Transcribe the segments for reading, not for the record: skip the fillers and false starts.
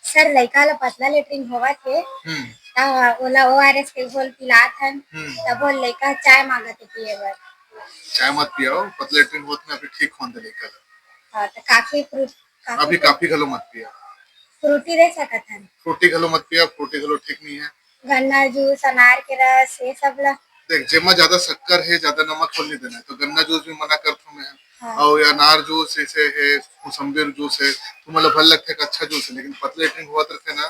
Sir लइका ला पतला latrine होवत हे ओला ओआरएस के घोल पिलात हन तब वो लइका चाय मांगत हे पिए बर। चाय मत पियाओ, पतला लेटरिन होत में अभी ठीक होने लइका ला। हाँ तो काफी फ्रूट अभी काफी घलो मत पिया। फ्रूटी दे सकत हन। फ्रूटी घलो मत पिया, फ्रूटी घलो ठीक नहीं है। गन्ना जूस, अनार के रस ये सब ला देख जेमा ज्यादा शक्कर है, ज्यादा नमक खोल नहीं देना है, तो गन्ना जूस भी मना करता हूँ मैं। हाँ। और या अनार जूस ऐसे है, मौसम्बी जूस है, तो मतलब भल लगता है अच्छा जूस है, लेकिन पतले लेटरिन हुआ रहते ना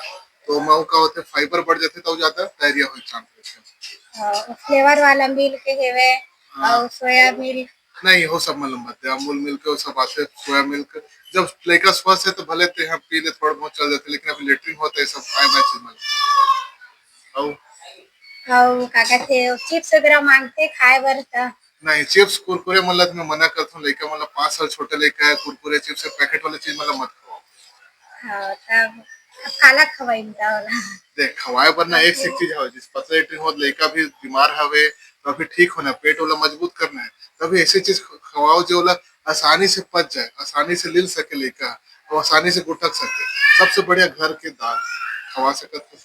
तो मैं का होते फाइबर बढ़ जाते तो ज्यादा डायरिया हो चांस रहते। फ्लेवर वाला मिल्क हेवे और सोया मिल्क नहीं हो सब मालूम बात है, अमूल मिल्क और सब आते, सोया मिल्क जब लड़का स्वस्थ है तो भले ते यहाँ पी ले थोड़ा बहुत चल जाते, लेकिन अभी लेटरिन होता है सब खाए बाय चीज मालूम। और का कहते चिप्स वगैरह मांगते खाए बर त नहीं चिप्स कुरकुरे मतलब मैं मना करता हूँ, लड़का मतलब 5 साल छोटे लड़का है, कुरकुरे चिप्स पैकेट वाले चीज मतलब मत खाओ। हाँ तब काला खवाई देख खवाए पर ना एक से चीज है, जिस पतले लेटरिन हो लड़का भी बीमार हवे तो अभी ठीक होना, पेट वाला मजबूत करना है, तभी ऐसी चीज खवाओ जो वाला आसानी से पच जाए, आसानी से लील सके लड़का और आसानी से गुटक सके। सबसे बढ़िया घर के दाल खवा सकते,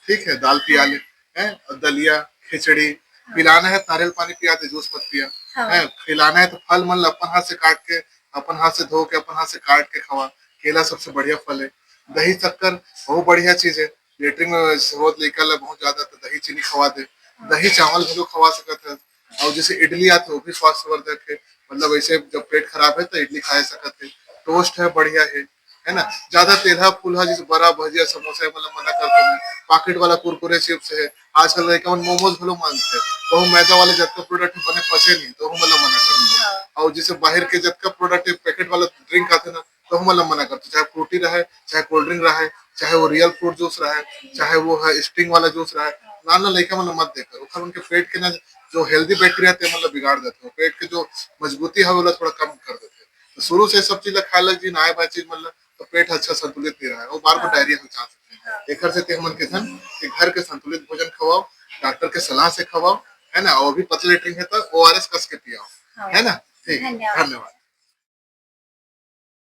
ठीक है, दाल पिया ले है, दलिया खिचड़ी पिलाना है, नारियल पानी पिया दे, जूस मत पिया है। खिलाना है तो फल मन अपन हाथ से काट के, अपन हाथ से धो के, अपन हाथ से काट के खवा। केला सबसे बढ़िया फल है। दही शक्कर बहुत बढ़िया चीज है, लेटरिन में बहुत निकल बहुत ज्यादा, तो दही चीनी खवा दे। दही चावल भी लोग खवा सकते हैं। और जैसे इडली आते वो भी स्वास्थ्यवर्धक है, मतलब ऐसे जब पेट खराब है तो इडली खा सकते हैं। टोस्ट है बढ़िया है ना। ज्यादा तेलहा फूलहा जैसे बड़ा भजिया समोसा मतलब मना करते हैं। पैकेट वाला कुरकुरे चिप्स है, आजकल लड़का मोमोज भलो मांगते हैं, वो मैदा वाले जब प्रोडक्ट बने पचे नहीं तो हम मतलब मना करते हैं। और जैसे बाहर के जब का प्रोडक्ट पैकेट वाला ड्रिंक आते ना तो हम मतलब मना करते, चाहे फ्रूटी रहे, चाहे कोल्ड ड्रिंक रहे, चाहे वो रियल फ्रूट जूस रहे, चाहे वो है स्टिंग वाला जूस रहे, ना लड़का मतलब मत देकर वो उनके पेट के ना जो हेल्दी बैक्टीरिया थे मतलब बिगाड़ देते हैं, पेट के जो मजबूती है वो थोड़ा कम कर देते हैं। तो शुरू से सब चीज खा लग जी ना चीज मतलब तो पेट अच्छा संतुलित नहीं रहा है, वो बार बार डायरिया हो जा सकते हैं। एक से तेमन के धन कि घर के संतुलित भोजन खवाओ, डॉक्टर के सलाह से खवाओ, है ना। और भी पतले लेटरिन है तो ओआरएस कस के पियाओ, है ना। ठीक, धन्यवाद।